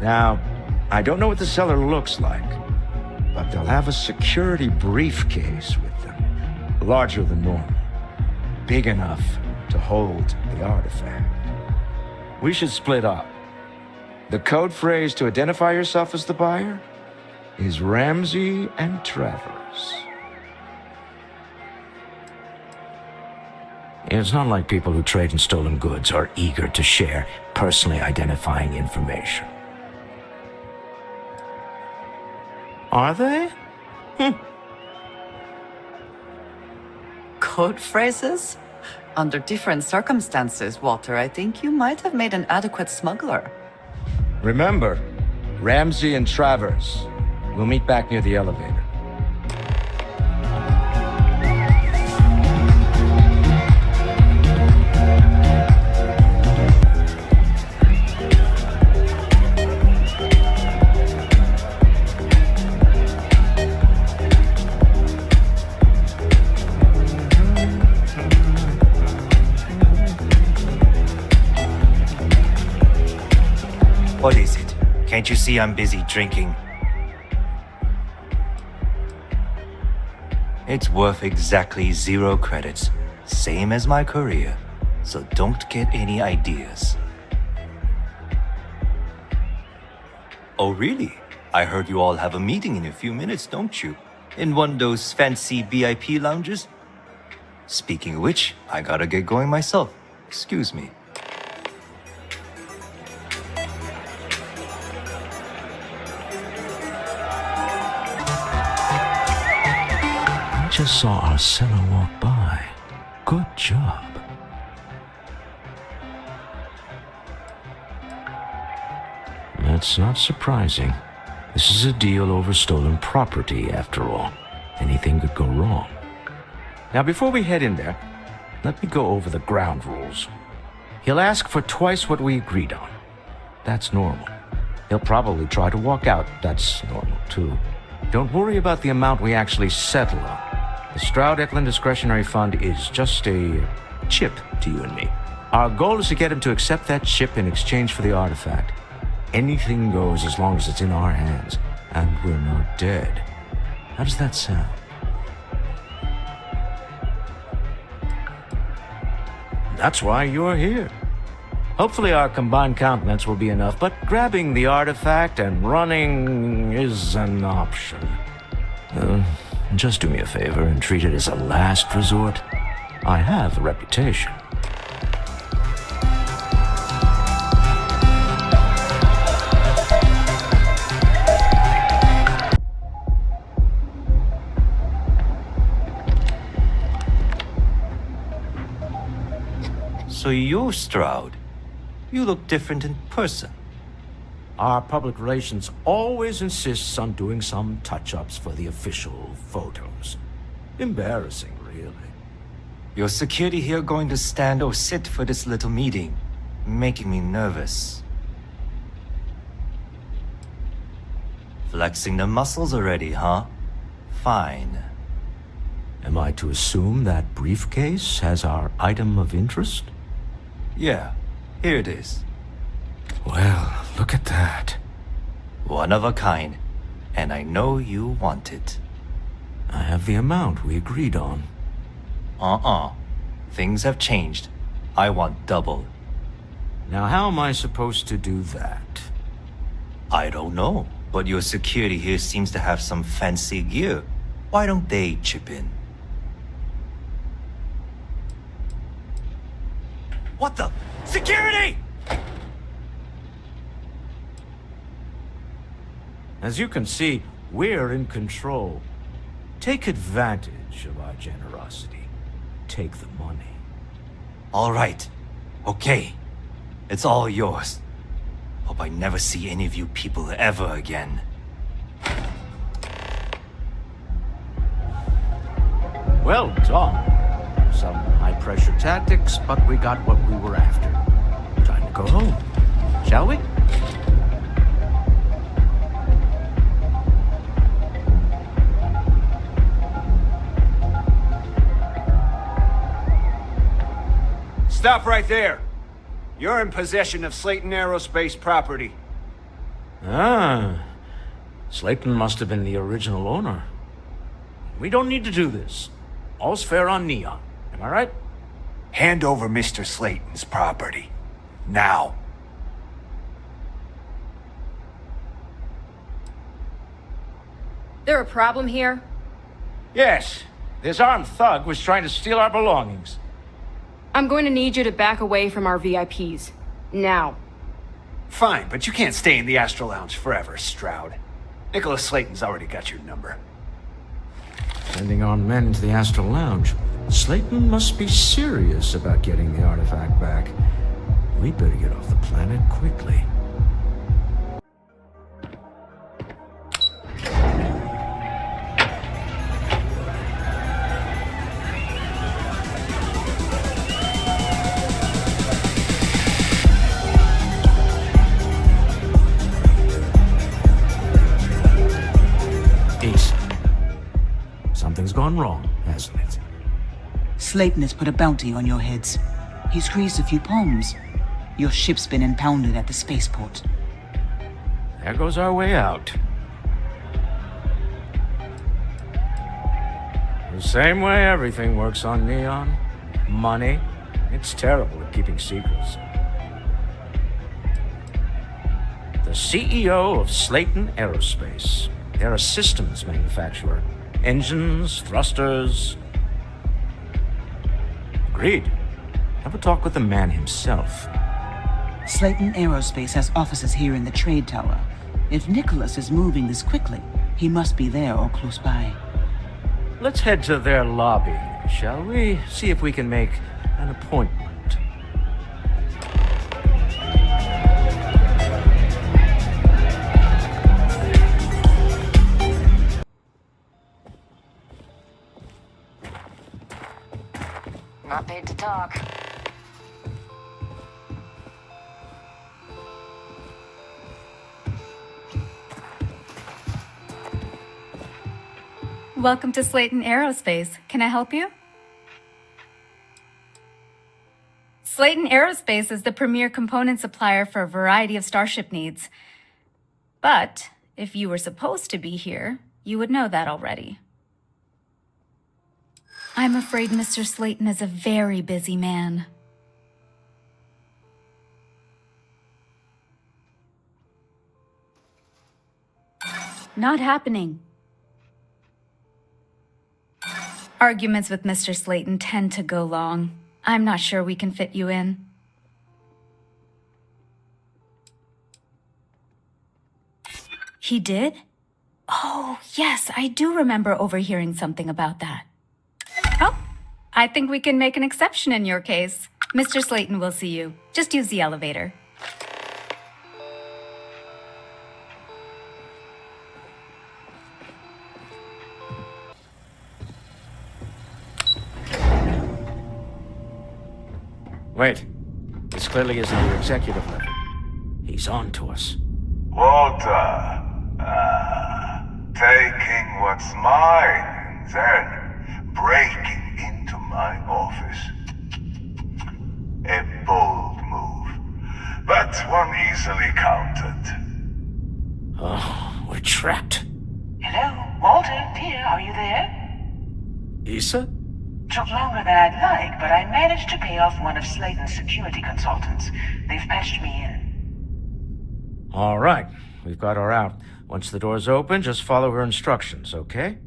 Now, I don't know what the seller looks like, but they'll have a security briefcase with them, larger than normal, big enough to hold the artifact. We should split up. The code phrase to identify yourself as the buyer is Ramsey and Travers. It's not like people who trade in stolen goods are eager to share personally identifying information. Are they? Code phrases? Under different circumstances, Walter, I think you might have made an adequate smuggler. Remember, Ramsey and Travers. We'll meet back near the elevator. What is it? Can't you see I'm busy drinking? It's worth exactly 0 credits, same as my career, so don't get any ideas. Oh really? I heard you all have a meeting in a few minutes, don't you? In one of those fancy VIP lounges? Speaking of which, I gotta get going myself. Excuse me. Just saw our seller walk by. Good job. That's not surprising. This is a deal over stolen property, after all. Anything could go wrong. Now, before we head in there, let me go over the ground rules. He'll ask for twice what we agreed on. That's normal. He'll probably try to walk out. That's normal, too. Don't worry about the amount we actually settle on. The Stroud-Eklund Discretionary Fund is just a chip to you and me. Our goal is to get him to accept that chip in exchange for the artifact. Anything goes as long as it's in our hands, and we're not dead. How does that sound? That's why you're here. Hopefully our combined countenance will be enough, but grabbing the artifact and running is an option. Just do me a favor and treat it as a last resort. I have a reputation. So you're Stroud. You look different in person. Our public relations always insists on doing some touch-ups for the official photos. Embarrassing, really. Your security here going to stand or sit for this little meeting, making me nervous. Flexing the muscles already, huh? Fine. Am I to assume that briefcase has our item of interest? Yeah, here it is. Well, look at that. One of a kind, and I know you want it. I have the amount we agreed on. Things have changed. I want double. Now, how am I supposed to do that? I don't know, but your security here seems to have some fancy gear. Why don't they chip in? What the? Security! As you can see, we're in control. Take advantage of our generosity. Take the money. All right. Okay. It's all yours. Hope I never see any of you people ever again. Well done. Some high-pressure tactics, but we got what we were after. Time to go home, shall we? Stop right there. You're in possession of Slayton Aerospace property. Ah, Slayton must have been the original owner. We don't need to do this. All's fair on Neon. Am I right? Hand over Mr. Slayton's property. Now. There a problem here? Yes. This armed thug was trying to steal our belongings. I'm going to need you to back away from our VIPs. Now. Fine, but you can't stay in the Astro Lounge forever, Stroud. Nicholas Slayton's already got your number. Sending armed men into the Astral Lounge. Slayton must be serious about getting the artifact back. We'd better get off the planet quickly. Ace. Something's gone wrong, hasn't it? Slayton has put a bounty on your heads. He's squeezed a few palms. Your ship's been impounded at the spaceport. There goes our way out. The same way everything works on Neon. Money. It's terrible at keeping secrets. The CEO of Slayton Aerospace. They're a systems manufacturer. Engines, thrusters. Agreed. Have a talk with the man himself. Slayton Aerospace has offices here in the trade tower. If Nicholas is moving this quickly, he must be there or close by. Let's head to their lobby, shall we? See if we can make an appointment. Not paid to talk. Welcome to Slayton Aerospace. Can I help you? Slayton Aerospace is the premier component supplier for a variety of starship needs. But if you were supposed to be here, you would know that already. I'm afraid Mr. Slayton is a very busy man. Not happening. Arguments with Mr. Slayton tend to go long. I'm not sure we can fit you in. He did? Oh, yes, I do remember overhearing something about that. Oh, I think we can make an exception in your case. Mr. Slayton will see you. Just use the elevator. Wait. This clearly isn't your executive level. He's on to us. Walter, taking what's mine, then breaking into my office. A bold move, but one easily countered. Oh, we're trapped. Hello, Walter, dear, are you there? Issa? Took longer than I'd like, but I managed to pay off one of Slayton's security consultants. They've patched me in. All right. We've got her out. Once the door's open, just follow her instructions, okay?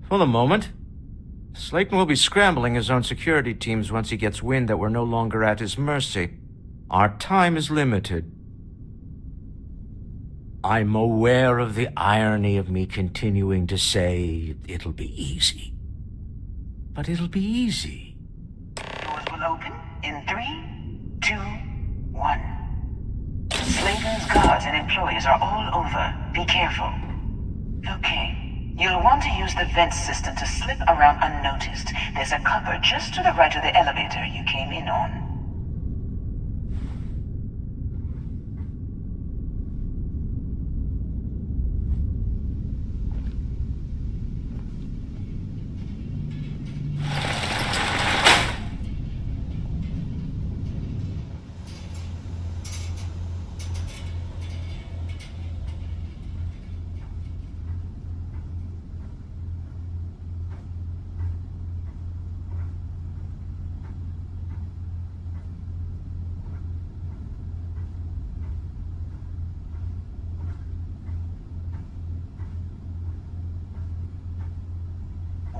For the moment, Slayton will be scrambling his own security teams once he gets wind that we're no longer at his mercy. Our time is limited. I'm aware of the irony of me continuing to say it'll be easy. But it'll be easy. Doors will open in 3, 2, 1. Slayton's guards and employees are all over. Be careful. Okay. You'll want to use the vent system to slip around unnoticed. There's a cupboard just to the right of the elevator you came in on.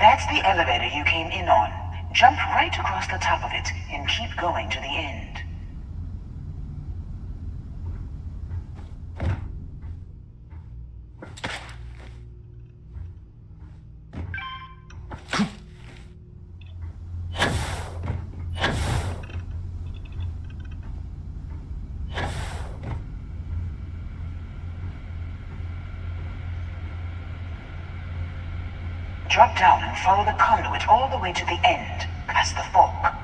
That's the elevator you came in on. Jump right across the top of it and keep going to the end. Drop down and follow the conduit all the way to the end, past the fork.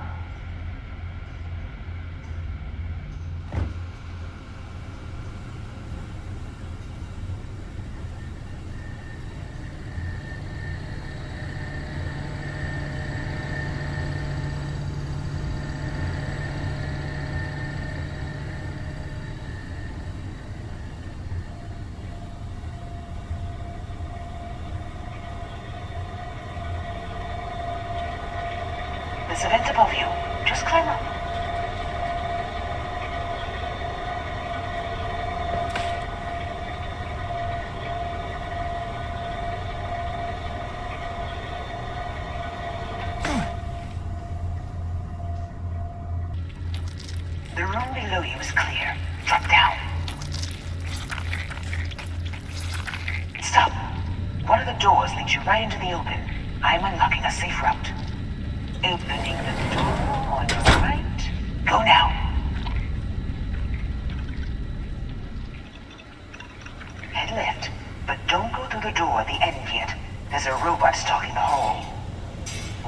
There's a vent above you. Just climb up. The room below you is clear. Drop down. Stop. One of the doors leads you right into the open. I'm unlocking a safe route. Opening the door on your right. Go now. Head left, but don't go through the door at the end yet. There's a robot stalking the hall.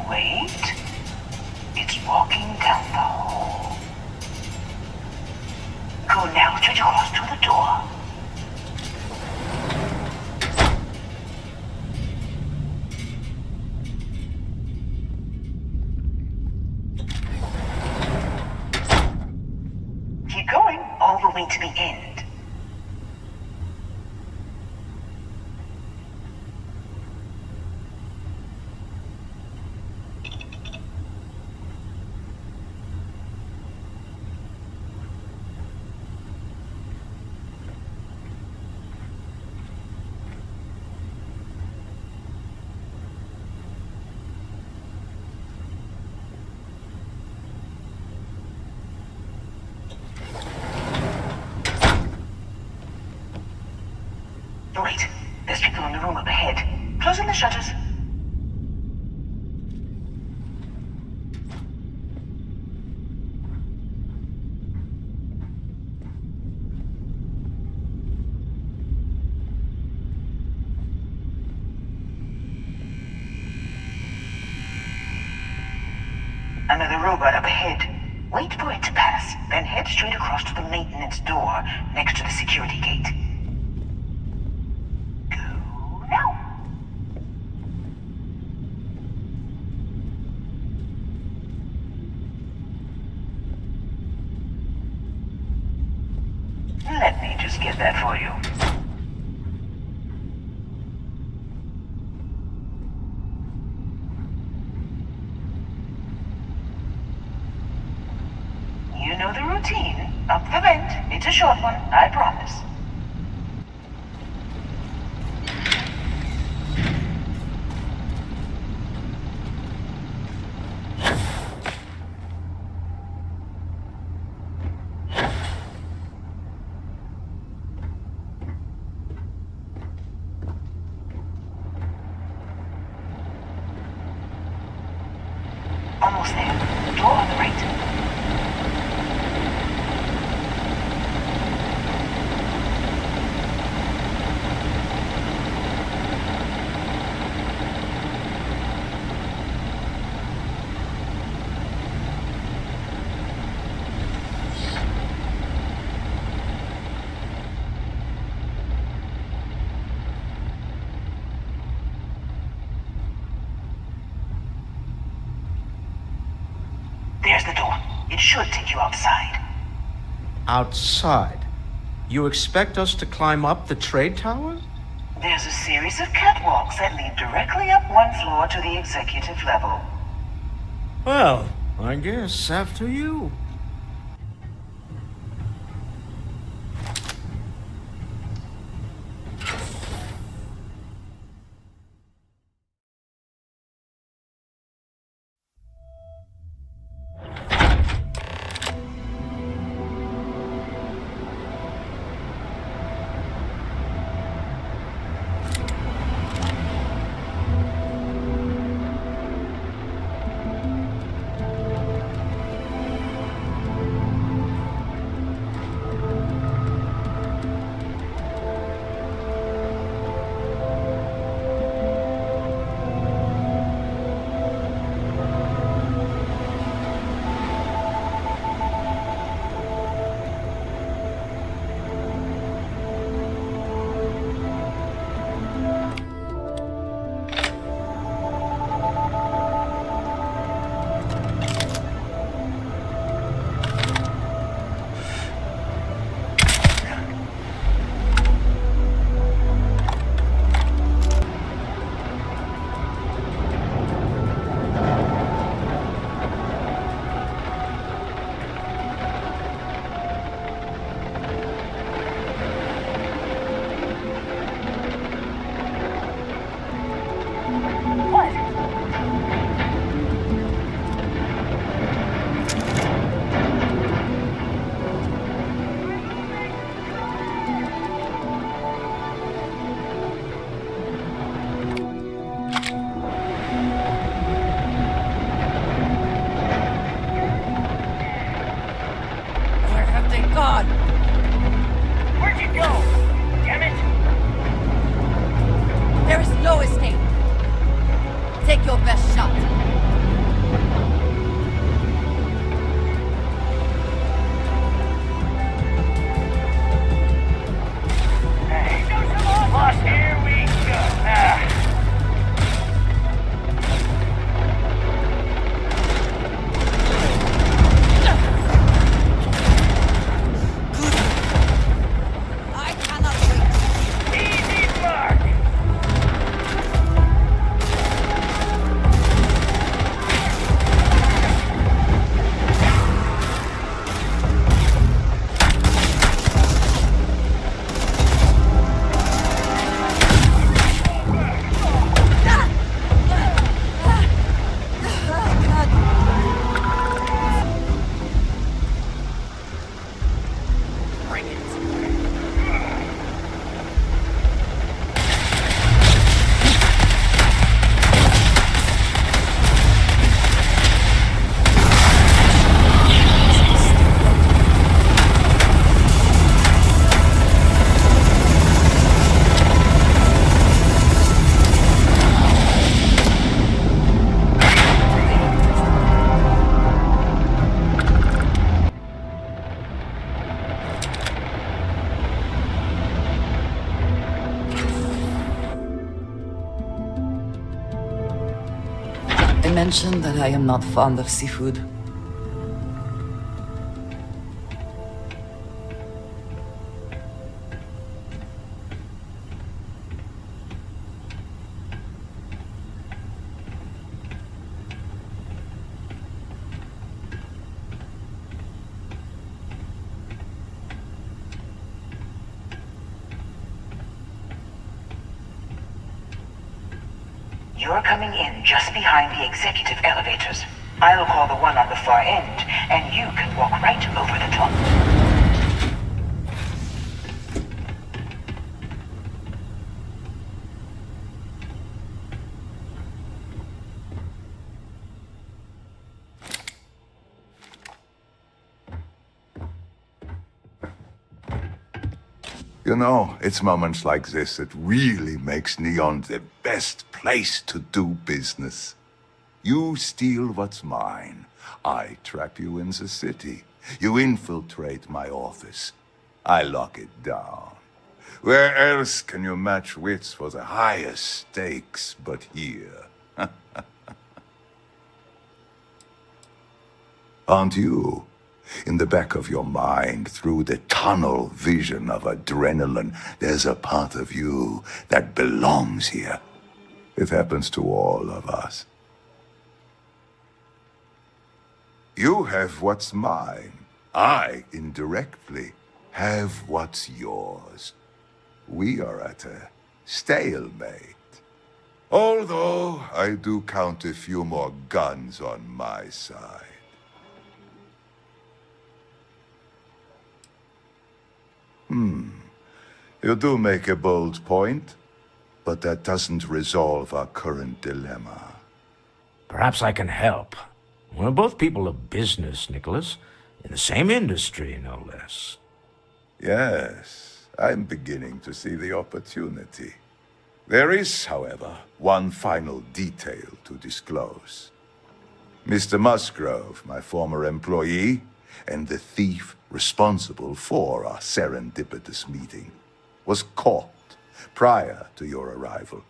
Wait. It's walking down the hall. Go now, straight across to the door. Keep going all the way to the end. Wait, there's people in the room up ahead. Closing the shutters. Another robot up ahead. Wait for it to pass, then head straight across to the maintenance door next to the security gate. Go now. Let me just get that for you. You know the routine. Up the vent. It's a short one, I promise. Almost there. Door on the right. There's the door. It should take you outside. Outside? You expect us to climb up the trade tower? There's a series of catwalks that lead directly up one floor to the executive level. Well, I guess after you. mention that I am not fond of seafood? You're coming in just behind the executive elevators. I'll call the one on the far end, and you can walk right over the top. You know, it's moments like this that really makes Neon the best place to do business. You steal what's mine. I trap you in the city. You infiltrate my office. I lock it down. Where else can you match wits for the highest stakes but here? Aren't you? In the back of your mind, through the tunnel vision of adrenaline, there's a part of you that belongs here. It happens to all of us. You have what's mine. I, indirectly, have what's yours. We are at a stalemate. Although I do count a few more guns on my side. You do make a bold point, but that doesn't resolve our current dilemma. Perhaps I can help. We're both people of business, Nicholas. In the same industry, no less. Yes, I'm beginning to see the opportunity. There is, however, one final detail to disclose. Mr. Musgrove, my former employee, and the thief responsible for our serendipitous meeting, was caught prior to your arrival.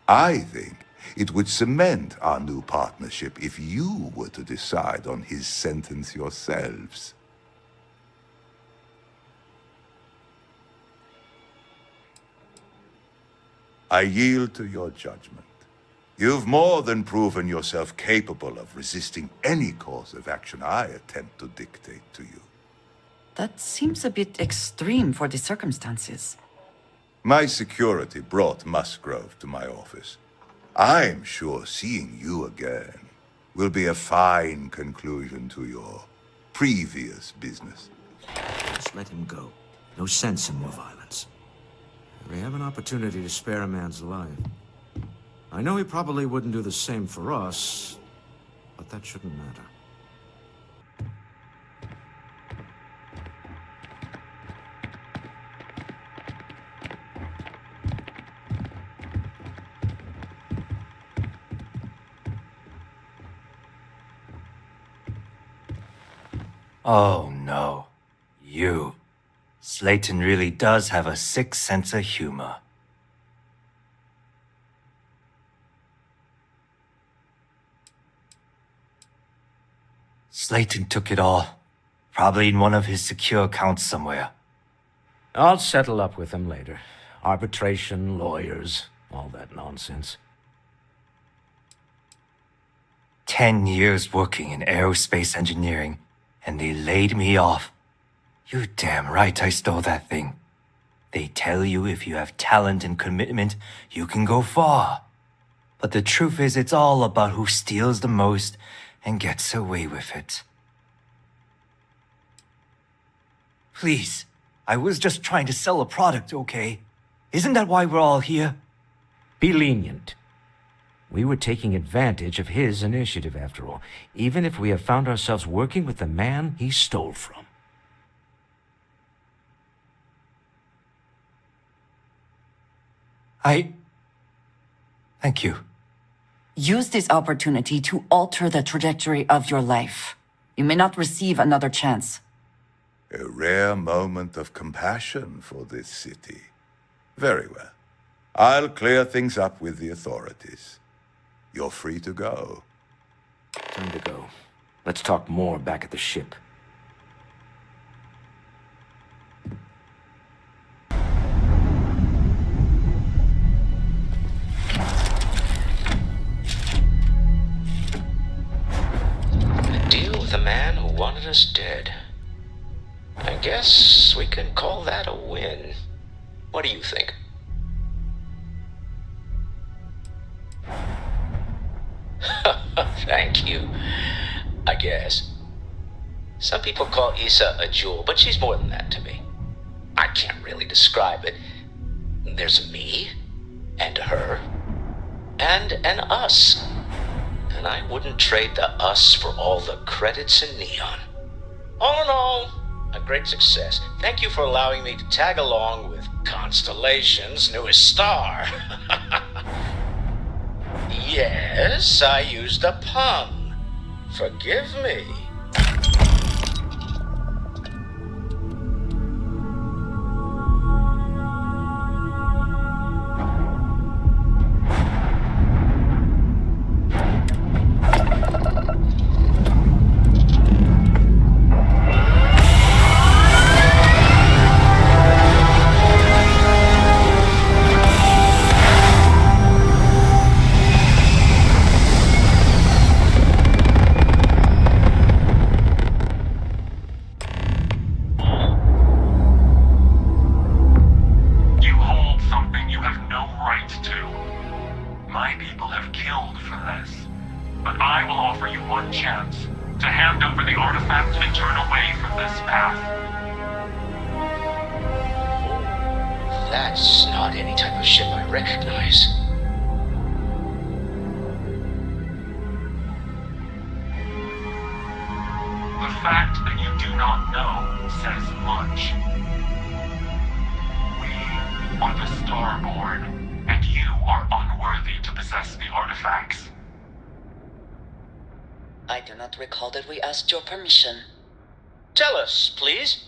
I think it would cement our new partnership if you were to decide on his sentence yourselves. I yield to your judgment. You've more than proven yourself capable of resisting any course of action I attempt to dictate to you. That seems a bit extreme for the circumstances. My security brought Musgrove to my office. I'm sure seeing you again will be a fine conclusion to your previous business. Just let him go. No sense in more violence. We have an opportunity to spare a man's life. I know he probably wouldn't do the same for us, but that shouldn't matter. Oh no. You. Slayton really does have a sick sense of humor. Slayton took it all. Probably in one of his secure accounts somewhere. I'll settle up with him later. Arbitration, lawyers, all that nonsense. 10 years working in aerospace engineering, and they laid me off. You're damn right I stole that thing. They tell you if you have talent and commitment, you can go far. But the truth is, it's all about who steals the most and gets away with it. Please, I was just trying to sell a product, okay? Isn't that why we're all here? Be lenient. We were taking advantage of his initiative, after all, even if we have found ourselves working with the man he stole from. Thank you. Use this opportunity to alter the trajectory of your life. You may not receive another chance. A rare moment of compassion for this city. Very well. I'll clear things up with the authorities. You're free to go. Time to go. Let's talk more back at the ship. A deal with a man who wanted us dead. I guess we can call that a win. What do you think? Thank you. I guess. Some people call Issa a jewel, but she's more than that to me. I can't really describe it. There's a me, and a her, and an us. And I wouldn't trade the us for all the credits in neon. All in all, a great success. Thank you for allowing me to tag along with Constellation's newest star. Yes, I used a pun. Forgive me. That's not any type of ship I recognize. The fact that you do not know says much. We are the Starborn, and you are unworthy to possess the artifacts. I do not recall that we asked your permission. Tell us, please.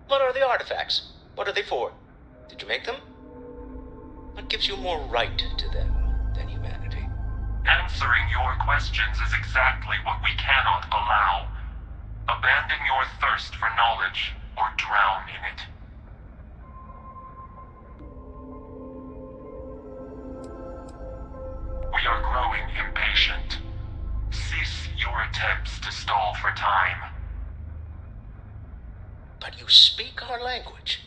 What are the artifacts? What are they for? Did you make them? What gives you more right to them than humanity? Answering your questions is exactly what we cannot allow. Abandon your thirst for knowledge, or drown in it. We are growing impatient. Cease your attempts to stall for time. But you speak our language.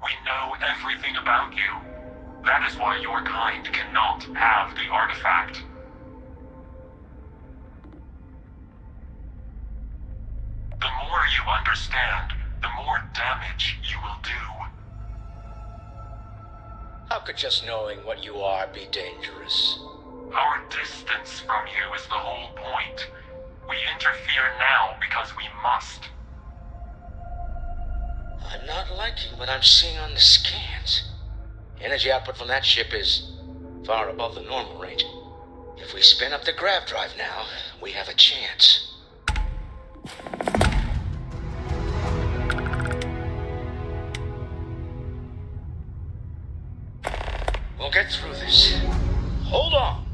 We know everything about you. That is why your kind cannot have the artifact. The more you understand, the more damage you will do. How could just knowing what you are be dangerous? Our distance from you is the whole point. We interfere now because we must. I'm not liking what I'm seeing on the scans. Energy output from that ship is far above the normal range. If we spin up the grav drive now, we have a chance. We'll get through this. Hold on.